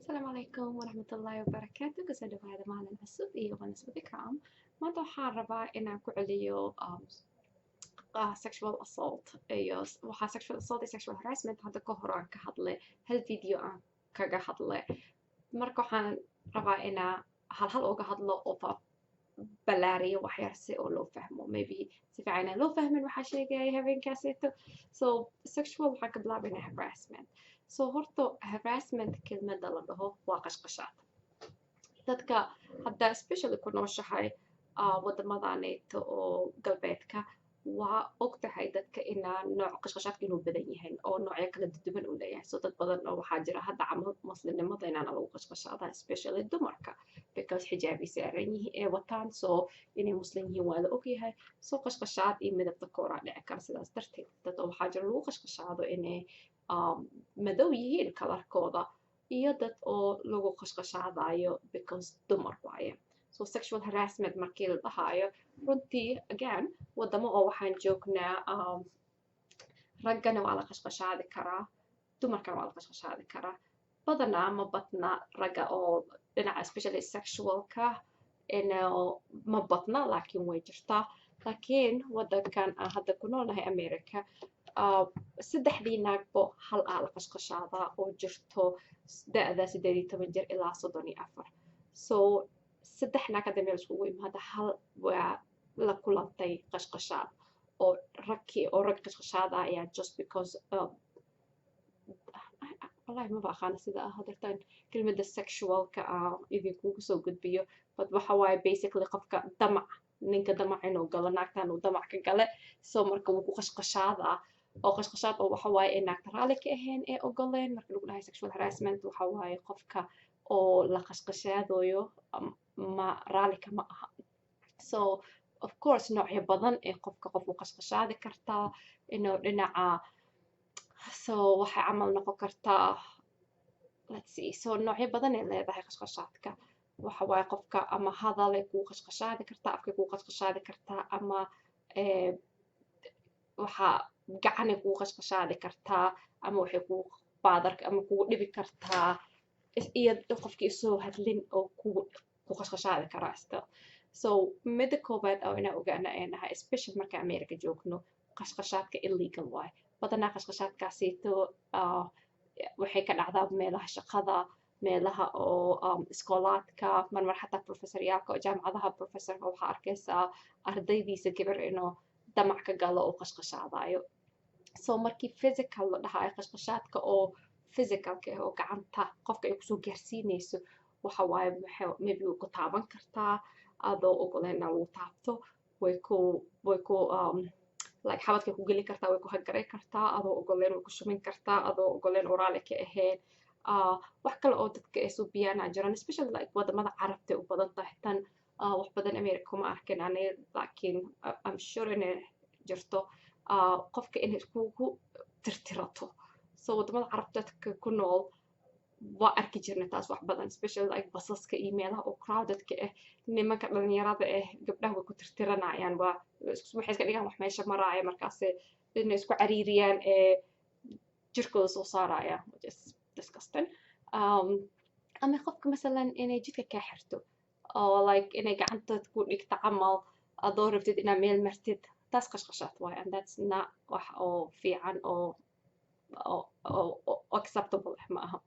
السلام عليكم ورحمة الله وبركاته kusoo dhawaada maalin cusub iyo wanisbada Ikram maanta waxaan rabaa inaan ku celiyo sexual assault iyo waxaa sexual assault iyo sexual harassment hadda ka hor aan ka hadlay hal video aan kaga hadlay marka waxaan rabaa inaan hal uga hadlo oo balaariyo waxyar si oo loo fahmo maybe si fiican aan loo fahmin waxaa sheegaya habeenkaasito so sexual waxaan ka bilaabaynaa harassment so horta harassment kelmadda la dhaho waa qashqashaad dadka hadda especially ku nooshahay wadamadaneeto oo galbeedka waa ogtahay dadka inaa nooc qashqashaadka inuu badan yahay oo noocyo kala duwan uu leeyahay so dad badan oo waxaa jira hadda camal muslimnimada inaana lagu qashqashaada especially dumarka because xijaabay saaran yihiin ee wataan so inay muslim yihiin waa la ogyahay so qashqashaad iyo midabta kooraa dhici kara sidaas darteed dad oo waxaa jira lagu qashqashaado inay madow yihiin kalarkooda iyo dad oo lagu qashqashaadayo because dumar waaye so sexual harassment markii la dhahaayo runtii again wadamo oo waxaan joognaa raggana waa la qashqashaadi karaa dumarkana waa la qashqashaadi karaa badanaa ma badna ragga oo dhinaca especially sexualka ma badna laakiin way jirtaa laakiin wadankan aan hadda ku noolnahay America saddexdii naagbo hal aa la qashqashaadaa oo jirto da'da 18 jir ilaa 34 so saddex naag hadda meel iskugu imaada hal waa la kulantay qashqashaad oo rag qashqashaada ayaa just because wallahi ma baqaan sida hadartan kelmadda sexualka idinkugu soo gudbiyo but waxa waaye basically qofka damac ninka damac inuu galo naagtan uu damac ka gale so marka wuu ku qashqashaadaa oo qashqashaad oo waxa waaye ee naagta raali ka ahayn ee ogoleen marka lagu dhahay sexual harassment waxa waaye qofka oo la qashqashaadayo ma raalika ma aha so of course noocyo badan ee qofka qof u qashqashaadi kartaa inuu dhinaca so waxay camal noqon kartaa let's see so noocyo badan ay leedahay qashqashaadka waxa waaye qofka ama hadal ay kuu qashqashaadi kartaa afkay kuu qashqashaadi kartaa ama waxa gacan ay kuu qashqashaadi kartaa ama waxay kuu baadarka ama kugu dhibi kartaa iyo qofkii soo hadlin oo ku qashqashaadi karaa still so midda koobaad oo inaan ogaana ay nahay especially marka America joogno qashqashaadka illegal waay badanaa qashqashaadkaasito waxay ka dhacdaa meelaha shaqada meelaha oo iskoolaadka marmar xataa professoryaalka oo jaamacadaha professorka waxaa arkaysaa ardaydiisa gabar inuu damac ka galo oo qashqashaadayo so markii physical la dhahayo qashqashaadka oo physicalka oo gacanta qofka ay kusoo gaarsiinayso waxa waaye maybe way ku taaban kartaa adoo ogoleen lagu taabto way ku like xabadkay ku gelin kartaa way ku hagaray kartaa adoo ogoleen way ku shumin kartaa adoo ogoleen oraali ka ahayn wax kale oo dadka ay suubiyaana jiraan especially like wadamada carabta u badan tahay tan wax badan America kuma arkin aniga laakiin I'm sure inay jirto qofka inay iskugu tirtirato so wadamada carabta dadka ku nool waa arki jirnay taas wax badan especially like basaska iyo meelaha oo crowdedka ah nimanka dhalinyarada ah gabdhaha way ku tirtiranayaan waxay iska dhigaan wax meesha maraaya markaas inay isku cariiriyaan jirkooda soo saaraya which is disgusting ama qofka masalan inay jidka kaa xirto oo like inay gacanta ku dhigto camal adoo rabtid inaad meel martid taas qashqashaad waaye and that's not wax oo fiican oo acceptable ma aha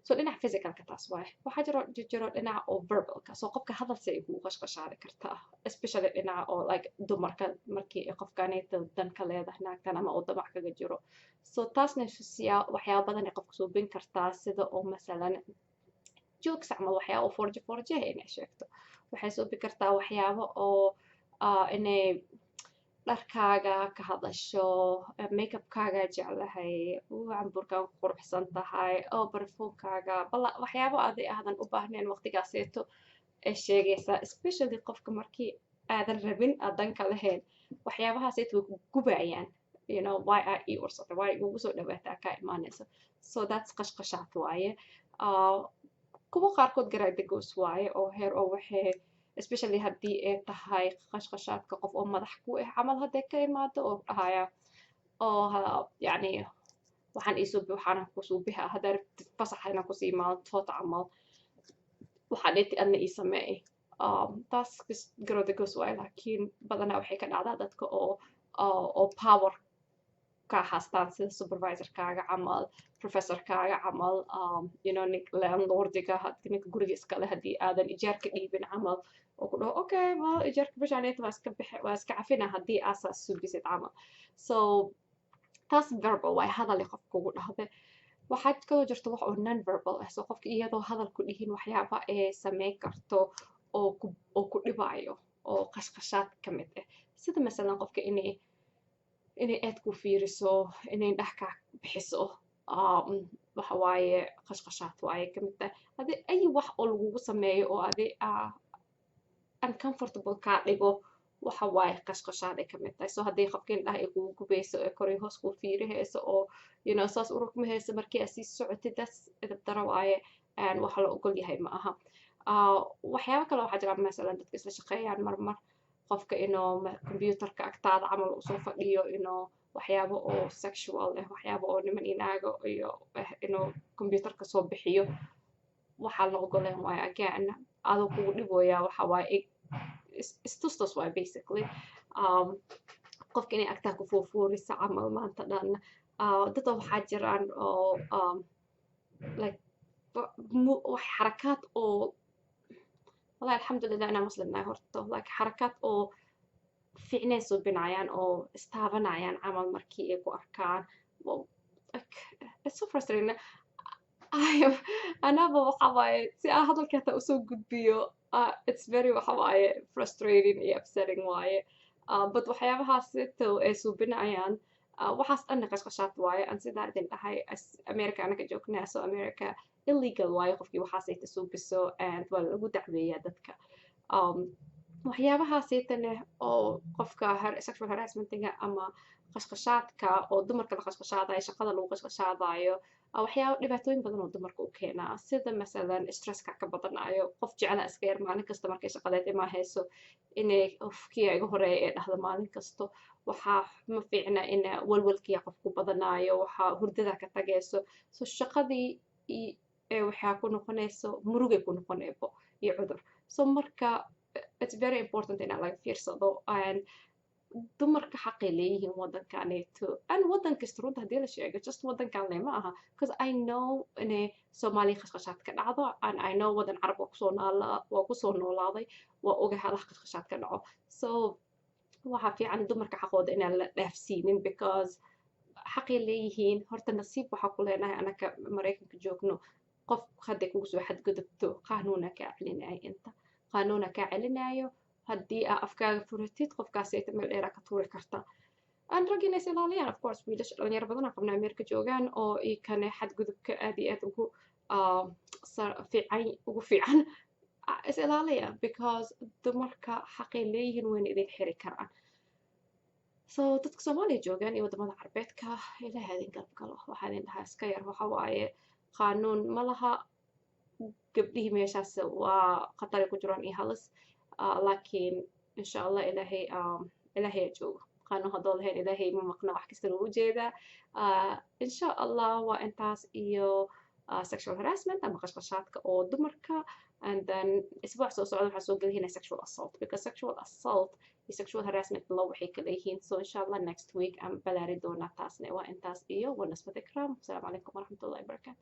so dhinaca physicalka taas waaye waxaa jiro dhinaca oo verbalka so qofka hadalsi ay kugu qashqashaadi kartaa especially dhinaca oo like dumarka markii qofkaanayta dan ka leedahay naagtan ama oo damac kaga jiro so taasna waxyaaba badan ay qofka suubin kartaa sida oo masalan jokes camal waxyaaba oo forje inay sheegto waxay suubi kartaa waxyaaba oo inay dharkaaga ka hadasho makeupkaaga jeclahay camburkaaga ku quruxsan tahay oo barfuumkaaga waxyaabo adi aadan u baahnayn waqtigaaseeto ay sheegaysaa especially qofka markii aadan rabin aadan ka lahayn waxyaabahaaseyto way ku gubayaan you know why aa ii ursatay why ugu soo dhawaataa kaa imaanayso so that's qashqashaad waaye kuwa qaarkood garaadagoos waaye oo heer oo waxay especially haddii ay tahay qashqashaadka qof oo madax ku ah camal hadday ka imaado oo dhahaya oo يعني waxaan ii suubi waxaana ku suubiha haddaa rabtid fasaxa inaan kusii imaado camal waxaa dheti adna ii sameey taas garooda goos waay laakiin badanaa waxay ka dhacdaa dadka oo power ka haastaan sida supervisorkaaga camal professorkaaga camal you know landlordiga ninka guriga iskale haddii aadan ijaarka dhiibin camal oo ku dhaho okay well ijaarka bishaaneta waa iska cafina haddii aasaas suubisid camal so taas verbal waay hadali qof kugu dhahde waxaa kaloo jirta wax oo non verbal ah so qofka iyadoo hadal ku dhihin waxyaaba ee sameyn karto oo ku dhibaayo oo qashqashaad ka mid ah sida masalan qofka inay aad ku fiiriso inay dhax ka bixiso waxa waaye qashqashaad waaye ka mid ah adi ay wax oo lagugu sameeyo oo adi uncomfortable kaa dhigo waxa waaye qashqashaad ay ka mid tahay so haddii qofka indhaha ay kugu gubayso ee koray hoos kuu fiirihayso oo you know saas urugmahayso markii aad sii socotid das edab daro waaye waxa la ogol yahay ma aha waxyaabo kale waxaa jira masalan dadka isla shaqeeyaan marmar qofka inuu computerka agtaada camal usoo fadhiyo inuu waxyaabo oo sexual ah waxyaabo oo niman inaaga iyo inuu computerka soo bixiyo waxaa la ogoleen waaye again adoo kugu dhibooyaa waxa waaye istustus waaye basically qofka inay agtaa ku foofuurisa camal maanta dhan dadka waxaa jiraan oo like wax xarakaad oo والله الحمد لله أنا مسلمة هرتو like حركات أو فعنا سوبنايان أو استهبنايان عمل مركي إيكو أركان well like it's so frustrating أنا بوحواي سي هذا الكتا أسوق جود بيو it's very وحواي frustrating إيه upsetting واي but وحيابها ستو إيه سوبنايان waxaas dhan qashqashaad waaye aan sidaa idin dhahay America anaka joognaa so America illegal waaye qofkii waxaasayta suubiso and waa lagu dacweeyaa dadka waxyaabahaasaytane oo qofka sexual harassmentiga ama qashqashaadka oo dumarka la qashqashaadayo shaqada lagu qashqashaadayo waxyaaba dhibaatooyin badan oo dumarka u keenaa sida masalan stresska ka badanayo qof jecla iska yar maalin kasta markay shaqadeed ima hayso inay qofkii iga horeeya ee dhahdo maalin kasto waxaa ma fiicna in walwalkiya qof ku badanayo waxaa hurdada ka tagayso so shaqadii waxaa ku noqonayso murugay ku noqonaybo iyo cudur so marka it's very important inaa laga fiirsado and dumarka xaqay leeyihiin waddankaneeto and waddan kasta runta haddii la sheego just waddankan le ma aha because I know inay Soomaaliya qashqashaad ka dhacdo and I know waddan carab waa kusoo noolaaday waa ogahay halaha qashqashaad ka dhaco so waxaa fiican dumarka xaqooda inaan la dhaafsiinin because xaqay leeyihiin horta nasiib waxaa ku leenahay anaka Maraykanka joogno qof hadday kugu soo xadgudubto qaanuuna kaa celinaya inta qaanuuna kaa celinayo haddii aa afkaaga furatid qofkaasayta meel dheeraa ka tuuri karta aan ragina is ilaaliyaan of course wiilasha dhalinyaro badan aan qabnaa Ameerika joogaan oo ikane xadgudubka aad iyo aad ugu fiican is ilaaliya because dumarka xaqay leeyihiin wayna idin xiri karaan so dadka Soomaaliya joogaan iyo wadamada carbeedka ilaahay idin galab galo waxaa idin dhahaa iska yar waxa waaye qaanuun ma laha gabdhihii meeshaas waa khatar ku jiraan iyo halis laakiin insha Allah ilaahay joogo qaanuun haddoo lahayn ilaahay ma maqna wax kasta lagu jeedaa insha Allah waa intaas iyo sexual harassment ama qashqashaadka oo dumarka and then isbuuc soo socda waxaa soo gelihina sexual assault because sexual assault iyo sexual harassment law waxay kala yihiin so insha Allah next week aan balaari doonaa taasna waa intaas iyo wanasbad ikram asalaamu calaykum waraxmatullahi wabarakaatu